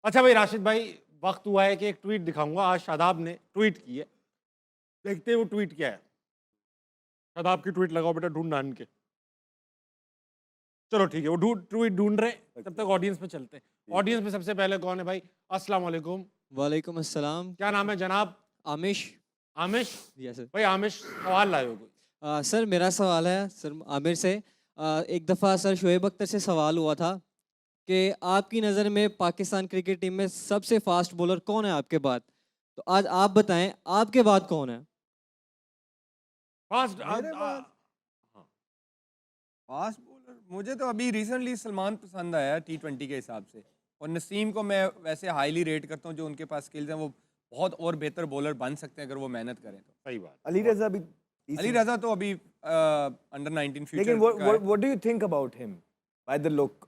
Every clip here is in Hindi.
अच्छा भाई राशिद भाई, वक्त हुआ है कि एक ट्वीट दिखाऊंगा। आज शादाब ने ट्वीट की है, देखते हैं वो ट्वीट क्या है। शादाब की ट्वीट लगाओ बेटा, ढूंढ ढांढ के। चलो ठीक है, वो ट्वीट ढूंढ रहे हैं, तब तक ऑडियंस में चलते हैं। ठीक है। ऑडियंस में सबसे पहले कौन है भाई? अस्सलाम वालेकुम। वालेकुम अस्सलाम। क्या नाम है जनाब? आमिश। आमिश। Yes sir. भाई आमिश, सवाल लाए हो कोई? सर मेरा सवाल है सर आमिर से। एक दफ़ा सर शोएब अख्तर से सवाल हुआ था कि आपकी नज़र में पाकिस्तान क्रिकेट टीम में सबसे फास्ट बॉलर कौन है आपके बाद। तो आज आप बताएं आपके बाद कौन है। फास्ट मेरे बाद फास्ट बॉलर मुझे तो अभी रिसेंटली सलमान पसंद आया T20 के हिसाब से, और नसीम को मैं वैसे हाईली रेट करता हूँ। जो उनके पास स्किल्स हैं वो बहुत और बेहतर बॉलर बन सकते हैं अगर वो मेहनत करें तो। सही बात। अली रजा भी अली रजा तो अभी अंडर 19 फ्यूचर लेकिन what do you think about him by the look?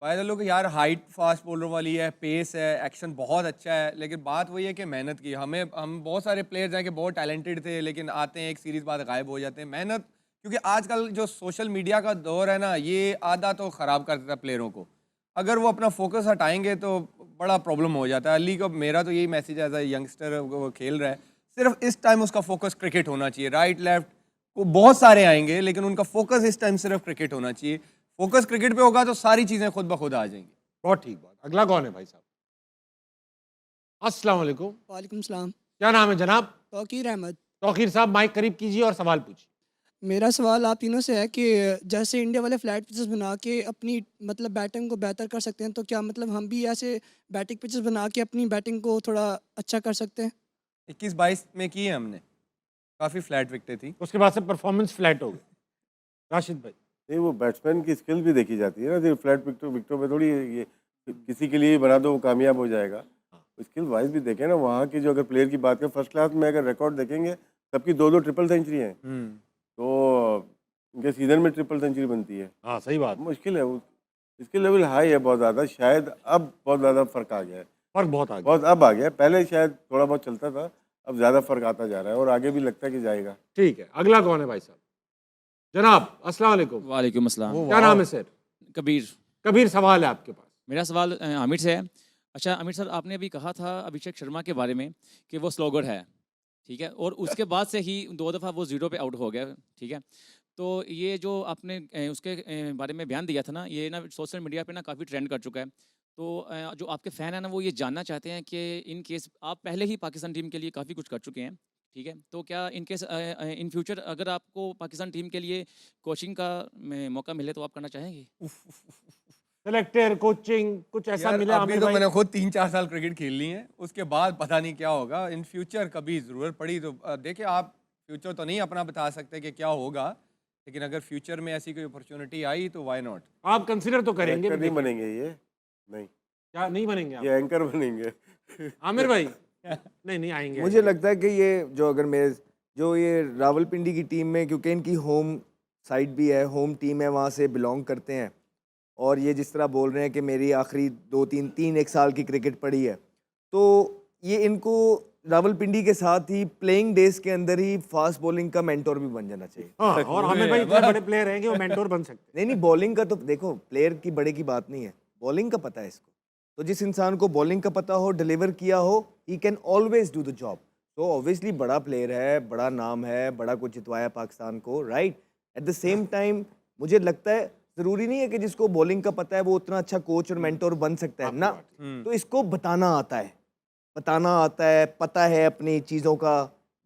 फायदा लोग यार, हाइट फास्ट बॉलर वाली है, पेस है, एक्शन बहुत अच्छा है, लेकिन बात वही है कि मेहनत की। हम बहुत सारे प्लेयर्स हैं कि बहुत टैलेंटेड थे लेकिन आते हैं एक सीरीज बाद गायब हो जाते हैं। मेहनत, क्योंकि आजकल जो सोशल मीडिया का दौर है ना, ये आधा तो ख़राब कर देता है प्लेयरों को। अगर वो अपना फोकस हटाएंगे तो बड़ा प्रॉब्लम हो जाता है। अली को मेरा तो यही मैसेज एज अ यंगस्टर, वो खेल रहा है, सिर्फ इस टाइम उसका फोकस क्रिकेट होना चाहिए। राइट लेफ्ट को बहुत सारे आएंगे लेकिन उनका फोकस इस टाइम सिर्फ क्रिकेट होना चाहिए। फोकस क्रिकेट पे होगा तो सारी चीजें खुद ब खुद आ जाएंगी। बहुत ठीक बात। अगला कौन है भाई साहब? अस्सलाम वालेकुम। वालेकुम सलाम। क्या नाम है जनाब? तौकीर अहमद। तौकीर साहब, माइक करीब कीजिए और सवाल पूछिए। मेरा सवाल आप तीनों से है कि जैसे इंडिया वाले फ्लैट पिचेस बना के अपनी मतलब बैटिंग को बेहतर कर सकते हैं, तो क्या मतलब हम भी ऐसे बैटिंग पिचेस बना के अपनी बैटिंग को थोड़ा अच्छा कर सकते हैं? 21-22 में की है हमने, काफी फ्लैट विकेटें थी। उसके बाद से परफॉर्मेंस फ्लैट हो गई। राशिद भाई, नहीं, वो बैट्समैन की स्किल भी देखी जाती है ना। जो फ्लैट विकेटों में थोड़ी ये किसी के लिए बना दो वो कामयाब हो जाएगा। स्किल वाइज भी देखें ना, वहाँ की जो अगर प्लेयर की बात करें, फर्स्ट क्लास में अगर रिकॉर्ड देखेंगे सबकी 2-2 ट्रिपल सेंचुरी हैं। तो इनके सीजन में ट्रिपल सेंचुरी बनती है। हाँ सही बात। मुश्किल है, वो इसके लेवल हाई है बहुत ज़्यादा। शायद अब बहुत ज़्यादा फ़र्क आ गया है, फर्क बहुत आ गया। बहुत अब आ गया है। पहले शायद थोड़ा बहुत चलता था, अब ज़्यादा फ़र्क आता जा रहा है और आगे भी लगता है कि जाएगा। ठीक है, अगला कौन है भाई साहब? जनाब अस्सलाम वालेकुम। वालेकुम अस्सलाम। क्या नाम है सर? कबीर। कबीर, सवाल है आपके पास। मेरा सवाल आमिर से है। अच्छा आमिर सर, आपने अभी कहा था अभिषेक शर्मा के बारे में कि वो स्लोगर है, ठीक है, और उसके बाद से ही 2 दफ़ा वो 0 पे आउट हो गया, ठीक है। तो ये जो आपने उसके बारे में बयान दिया था ना, ये ना सोशल मीडिया पे ना काफ़ी ट्रेंड कर चुका है। तो जो आपके फ़ैन हैं ना, वो ये जानना चाहते हैं कि इन केस आप पहले ही पाकिस्तान टीम के लिए काफ़ी कुछ कर चुके हैं, ठीक है, तो क्या इन केस इन फ्यूचर अगर आपको पाकिस्तान टीम के लिए कोचिंग का मौका मिले तो आप करना चाहेंगे? सेलेक्टर, कोचिंग, कुछ ऐसा यार, मिला अभी आमिर तो भाई? मैंने खुद 3-4 साल क्रिकेट खेल ली है, उसके बाद पता नहीं क्या होगा। इन फ्यूचर कभी ज़रूरत पड़ी तो देखिए, आप फ्यूचर तो नहीं अपना बता सकते कि क्या होगा, लेकिन अगर फ्यूचर में ऐसी कोई अपॉर्चुनिटी आई तो वाई नॉट। आप कंसिडर तो करेंगे? एंकर नहीं बनेंगे ये, नहीं, क्या नहीं बनेंगे आप? ये एंकर बनेंगे। आमिर भाई नहीं नहीं आएंगे। मुझे लगता है कि ये जो अगर मेरे जो ये रावलपिंडी की टीम में, क्योंकि इनकी होम साइड भी है, होम टीम है, वहाँ से बिलोंग करते हैं, और ये जिस तरह बोल रहे हैं कि मेरी आखिरी 2-3 साल की क्रिकेट पड़ी है, तो ये इनको रावलपिंडी के साथ ही प्लेइंग डेज के अंदर ही फास्ट बॉलिंग का मेंटोर भी बन जाना चाहिए। हाँ, और आमिर भाई इतने बड़े प्लेयर हैं कि वो मेंटोर बन सकते हैं। नहीं नहीं, बॉलिंग का तो देखो, प्लेयर की बड़े की बात नहीं है, बॉलिंग का पता है इसको। तो जिस इंसान को बॉलिंग का पता हो, डिलीवर किया हो, he can always do the job. तो ऑब्वियसली बड़ा प्लेयर है, बड़ा नाम है, बड़ा कुछ जितवाया पाकिस्तान को, right. At the same time मुझे लगता है ज़रूरी नहीं है कि जिसको बॉलिंग का पता है वो उतना अच्छा कोच और मेंटोर बन सकता है ना। तो इसको बताना आता है, पता है अपनी चीज़ों का।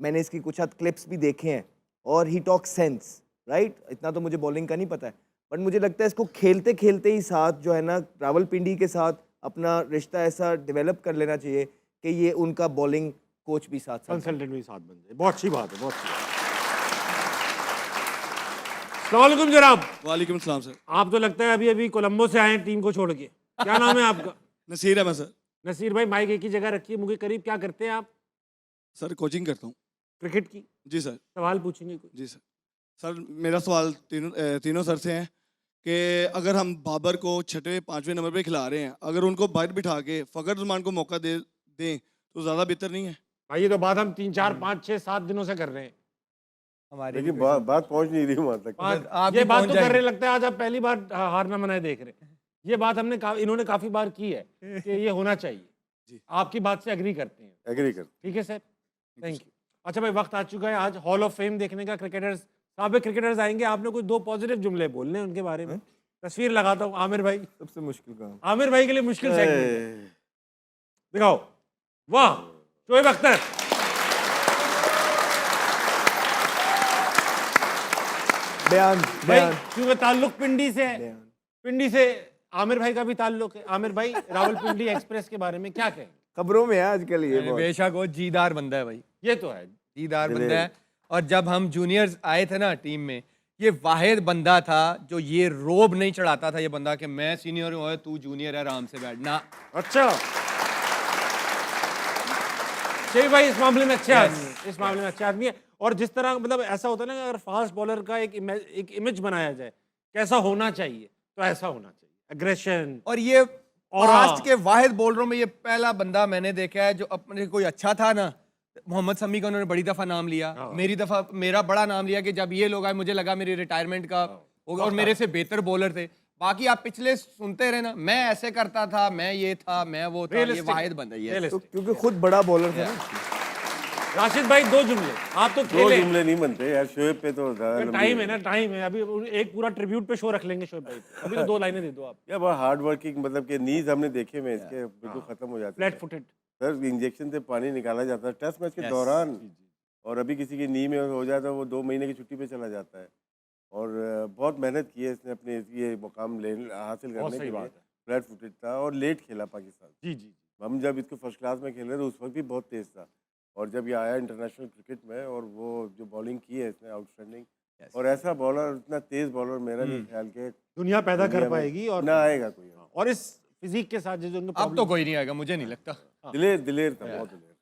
मैंने इसकी कुछ हद क्लिप्स भी देखे हैं और ही टॉक सेंस, राइट। इतना तो मुझे बॉलिंग का नहीं पता है, बट मुझे लगता है इसको खेलते खेलते ही साथ जो है ना, रावलपिंडी के साथ अपना रिश्ता ऐसा डेवलप कर लेना चाहिए कि ये उनका बॉलिंग कोच भी साथ साथ कंसल्टेंट भी साथ बन जाए। बहुत अच्छी बात है, बहुत अच्छी बात है। अस्सलाम वालेकुम जनाब। वालेकुम सलाम सर। आप तो लगता है अभी अभी कोलंबो से आए हैं टीम को छोड़ के। क्या नाम है आपका? नसीर अहमद सर। नसीर भाई, माइक एक ही जगह रखिए, मुझे करीब। क्या करते हैं आप? सर कोचिंग करता हूँ। क्रिकेट की? जी सर। सवाल पूछेंगे कोई? जी सर। सर मेरा सवाल तीनों सर से है कि अगर हम बाबर को 6वें-5वें नंबर पे खिला रहे हैं, अगर उनको बाहर बिठा के फ़खर रहमान को मौका दें तो ज़्यादा बेहतर नहीं है? भाई ये तो बात हम 3, 4, 5, 6, 7 दिनों से कर रहे हैं। हमारी लेकिन बात पहुंच नहीं रही वहाँ तक। बात आप ये भी बात पहुंच तो कर रहे जाएंगे। लगता है आज आप पहली बार हारना मनाए देख रहे हैं। ये बात इन्होंने काफी बार की है कि ये होना चाहिए। जी। आपकी बात से एग्री करते हैं। एग्री कर। ठीक है सर, थैंक यू। अच्छा भाई, वक्त आ चुका है आज हॉल ऑफ फेम देखने का। क्रिकेटर्स, साबिक क्रिकेटर्स आएंगे, आपने कुछ 2 पॉजिटिव जुमले बोलने हैं उनके बारे में। तस्वीर लगाता हूँ, आमिर भाई। सबसे मुश्किल काम। आमिर भाई के लिए मुश्किल सेगमेंट दिखाओ। वाह, शोएब अख्तर। बयान भाई बयान क्योंकि ताल्लुक पिंडी से है, बयान। पिंडी से आमिर भाई का भी ताल्लुक है। आमिर भाई, रावलपिंडी एक्सप्रेस के बारे में क्या कहें? खबरों में है आजकल ये बहुत। बेशक वो जीदार बंदा है भाई, ये तो है। जीदार बंदा है। और जब हम जूनियर्स आए थे ना टीम में, ये वाहिद बंदा था जो ये रोब नहीं चढ़ाता था ये बंदा कि मैं सीनियर हूँ तू जूनियर है, आराम से बैठ ना। अच्छा, शोएब भाई इस मामले में अच्छे आदमी है, इस मामले में अच्छे आदमी है। और जिस तरह मतलब ऐसा होता है ना कि अगर फास्ट बॉलर का एक इमेज बनाया जाए कैसा होना चाहिए, तो ऐसा होना चाहिए, एग्रेशन। और ये और फास्ट के वाहिद बॉलरों में ये पहला बंदा मैंने देखा है जो अपने कोई अच्छा था ना। मोहम्मद शमी का उन्होंने बड़ी दफा नाम लिया, मेरा बड़ा नाम लिया कि जब ये लोग आए मुझे लगा मेरी रिटायरमेंट का होगा, और मेरे से बेहतर बॉलर थे। बाकी आप पिछले सुनते रहे ना, मैं ऐसे करता था, मैं ये था, मैं वो था। ये वाहिद बंदा ये तो क्योंकि खुद बड़ा बॉलर था ना। राशिद भाई 2 जुमले, आप तो 2 खेले। जुमले नहीं बनते यार, शोएब पे तो ज्यादा लंबी टाइम है ना, टाइम है अभी। एक पूरा ट्रिब्यूट पे शो रख लेंगे शोएब भाई पे। अभी तो 2 लाइनें दे दो आप। या बहुत हार्ड वर्किंग, मतलब कि नीज हमने देखे में इसके बिल्कुल खत्म हो जाते फ्लैट हैं फुटेड। सर। इंजेक्शन से पानी निकाला जाता है टेस्ट मैच के दौरान, और अभी किसी की नी में हो जाता है वो 2 महीने की छुट्टी पे चला जाता है। और बहुत मेहनत की है इसने अपने ये मुकाम हासिल बहुत करने सही के लिए। बात है। फ्लैट फुटेड था और लेट खेला पाकिस्तान। जी जी। हम जब इसको फर्स्ट क्लास में खेल रहे थे उस वक्त भी बहुत तेज था, और जब ये आया इंटरनेशनल क्रिकेट में और वो जो बॉलिंग की है इसने आउटस्टैंडिंग। और ऐसा बॉलर, इतना तेज बॉलर मेरा नहीं ख्याल के दुनिया पैदा दुनिया कर में पाएगी और ना आएगा कोई। और इस फिजिक के साथ जो उनको अब तो कोई नहीं आएगा, मुझे नहीं लगता। दिलेर था, बहुत दिलेर।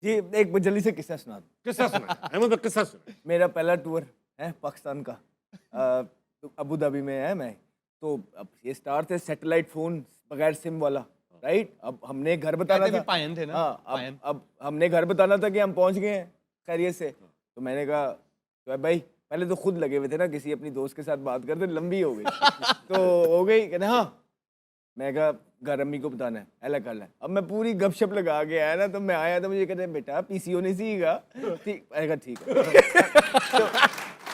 जी, एक जल्दी से किस्सा सुना दूं। किस्सा सुना, अहमद भाई किस्सा सुना। मेरा पहला टूर है पाकिस्तान का। तो अबू धाबी में है मैं। तो अब ये स्टार थे सैटेलाइट फोन बगैर सिम वाला, राइट। अब हमने घर बताना कहते था। भी पायन थे ना, हाँ, पायन। अब हमने घर बताना था कि हम पहुंच गए हैं खैरियत से। तो मैंने कहा तो भाई, पहले तो खुद लगे हुए थे ना किसी अपनी दोस्त के साथ बात करते, लंबी हो गई। तो हो गई, कहते हाँ। मैं कहा घर अम्मी को बताना है, ऐला कर ले। अब मैं पूरी गपशप लगा के आया ना, तो मैं आया तो मुझे कहते हैं बेटा पीसीओ नहीं सीगा। ठीक, मैंने कहा ठीक है। तो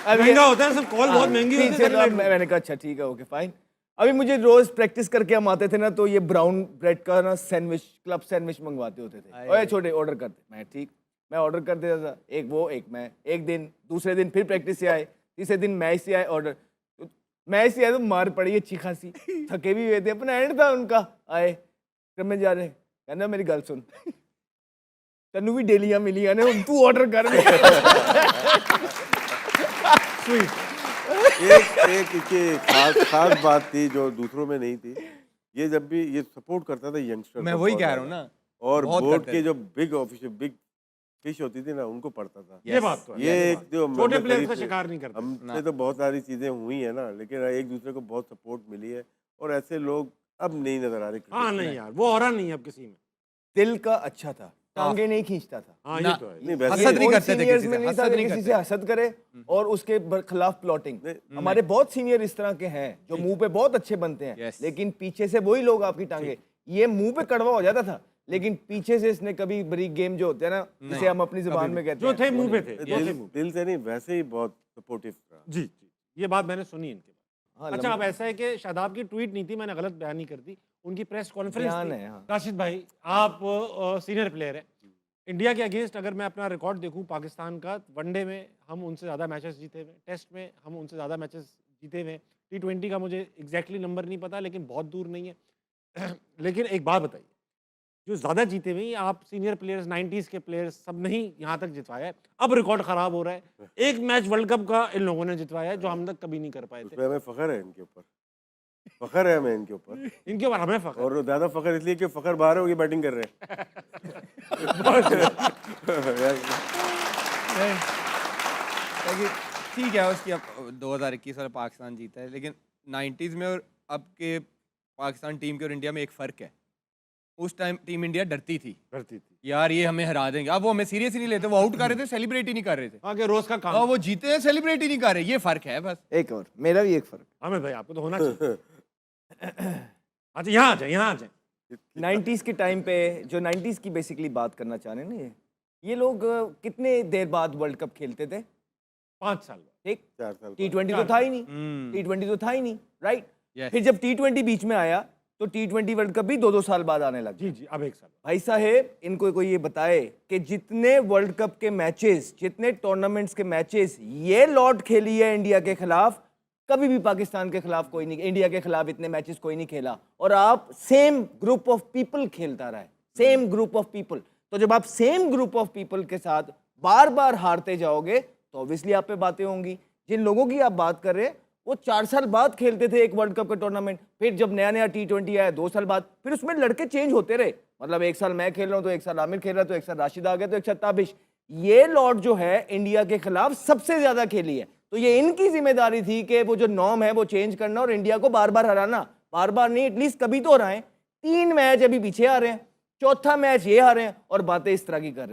अब महंगा होता है सब, कॉल बहुत महंगी होती पीछे तो है। मैंने कहा अच्छा ठीक है, ओके फाइन। अभी मुझे रोज प्रैक्टिस करके हम आते थे ना, तो ये ब्राउन ब्रेड का ना सैंडविच, क्लब सैंडविच मंगवाते होते थे। ओए छोटे ऑर्डर करते, मैं ठीक, मैं ऑर्डर कर देता था। एक वो, एक मैं। एक दिन, दूसरे दिन फिर प्रैक्टिस से आए, तीसरे दिन मैच से आए ऑर्डर। मैच से आए तो मार पड़ी अच्छी खासी, थके भी हुए थे, अपना एंड था उनका। आए फिर में जा रहे, कहना मेरी गल सुन, तेनू भी डेलियां मिलियां ने, हुण तू ऑर्डर कर। एक इसकी खास बात थी जो दूसरों में नहीं थी। ये जब भी ये सपोर्ट करता था यंगस्टर, मैं वही कह रहा हूँ ना। और बहुत बोर्ड करते के थे। जो बिग ऑफिशियल बिग फिश होती थी ना, उनको पढ़ता था। ये बात तो है। ये एक जो छोटे मतलब प्लेयर्स का करीब से- शिकार नहीं करते। हमसे तो बहुत सारी चीजें हुई है ना, लेकिन एक दूसरे को बहुत सपोर्ट मिली है, और ऐसे लोग अब नहीं नजर आ रहे हाँ cricket में। नहीं यार, वो और नहीं है अब किसी में। दिल का अच्छा था, टांगे नहीं खींचता था। हाँ ना। ये तो है। नहीं वैसे हसद नहीं कोई करते थे सीनियर्स किसी में से, नहीं था हसद कि नहीं किसी करते। से हसद करे और उसके खिलाफ प्लॉटिंग। हमारे बहुत सीनियर इस तरह के हैं जो मुंह पे बहुत अच्छे बनते हैं, Yes. लेकिन पीछे से वही लोग आपकी टांगे। ये मुंह पे कड़वा हो जाता था, लेकिन पीछे से इसने कभी बड़ी गेम जो होते हैं ना, जिसे हम अपनी जुबान में कहते जो हैं, थे मुंह पे थे, दिल से नहीं, वैसे ही बहुत सपोर्टिव था। जी जी, ये बात मैंने सुनी इनके बाद। हाँ, अच्छा, अब ऐसा है कि शादाब की ट्वीट नहीं थी, मैंने गलत बयान नहीं कर दी, उनकी प्रेस कॉन्फ्रेंस बयान थी। है, हाँ। राशिद भाई, आप सीनियर प्लेयर हैं इंडिया के अगेंस्ट। अगर मैं अपना रिकॉर्ड देखूं पाकिस्तान का, वनडे में हम उनसे ज़्यादा मैचेस जीते हुए, टेस्ट में हम उनसे ज़्यादा मैचेस जीते हुए, T20 का मुझे एग्जैक्टली नंबर नहीं पता, लेकिन बहुत दूर नहीं है। लेकिन एक बात बताइए, जो ज़्यादा जीते हुए, आप सीनियर प्लेयर्स, 90s के प्लेयर्स सब ने ही यहाँ तक जितवाया है। अब रिकॉर्ड ख़राब हो रहा है। एक मैच वर्ल्ड कप का इन लोगों ने जितवाया है जो हम तक कभी नहीं कर पाए थे। उसमें हमें फख्र है इनके ऊपर, फख्र है हमें इनके ऊपर। इनके ऊपर हमें फख्र है। और ज़्यादा फख्र इसलिए कि फख्र बाहर होगी बैटिंग कर रहे हैं। लेकिन ठीक है, उसकी अब 2021 वाला पाकिस्तान जीता है, लेकिन 90s में और अब के पाकिस्तान टीम के और इंडिया में एक फ़र्क है। उस टाइम टीम इंडिया डरती थी करती थी। यार ये हमें हरा देंगे। अब वो हमें सीरियस ही नहीं लेते, वो आउट कर रहे थे, सेलिब्रेट ही नहीं कर रहे थे। आगे रोज का काम। और वो जीते हैं, सेलिब्रेट ही नहीं कर रहे। ये फ़र्क है बस। एक और मेरा भी एक फर्क। हमें भाई आपको तो होना चाहिए। अच्छा यहाँ आ जाए, यहाँ आ जाए। 90s के टाइम पे जो 90s की बेसिकली बात करना चाह रहे हैं ना ये लोग कितने देर बाद वर्ल्ड कप खेलते थे? 5 साल बाद। ठीक, 4 साल बाद। T20 तो था ही नहीं, T20 तो था ही नहीं, राइट? Yes. फिर जब T20 बीच में आया तो T20 वर्ल्ड कप भी 2-2 साल बाद आने लगा। जी जी, अब 1 साल। भाई साहेब इनको कोई ये बताए कि जितने वर्ल्ड कप के मैचेस, जितने टूर्नामेंट्स के मैचेस ये लॉट खेली है इंडिया के खिलाफ, कभी भी पाकिस्तान के खिलाफ कोई नहीं, इंडिया के खिलाफ इतने मैचेस कोई नहीं खेला। और आप सेम ग्रुप ऑफ पीपल खेलता रहा है, सेम ग्रुप ऑफ पीपल। तो जब आप सेम ग्रुप ऑफ पीपल के साथ बार बार हारते जाओगे तो ऑब्वियसली आप पे बातें होंगी। जिन लोगों की आप बात कर रहे हैं वो 4 साल बाद खेलते थे एक वर्ल्ड कप का टूर्नामेंट, फिर जब नया नया T20 आया 2 साल बाद, फिर उसमें लड़के चेंज होते रहे। मतलब 1 साल मैं खेल रहा हूं तो 1 साल आमिर खेल रहा, तो 1 साल राशिद आ गया, तो 1 साल ताबिश। ये लॉट जो है इंडिया के खिलाफ सबसे ज्यादा खेली है, तो ये इनकी जिम्मेदारी थी कि वो जो नॉर्म है वो चेंज करना और इंडिया को बार बार हराना। बार बार नहीं, एटलीस्ट कभी तो हराएं। 3 मैच अभी पीछे आ रहे हैं, चौथा मैच ये हारे हैं और बातें इस तरह की कर रहे हैं।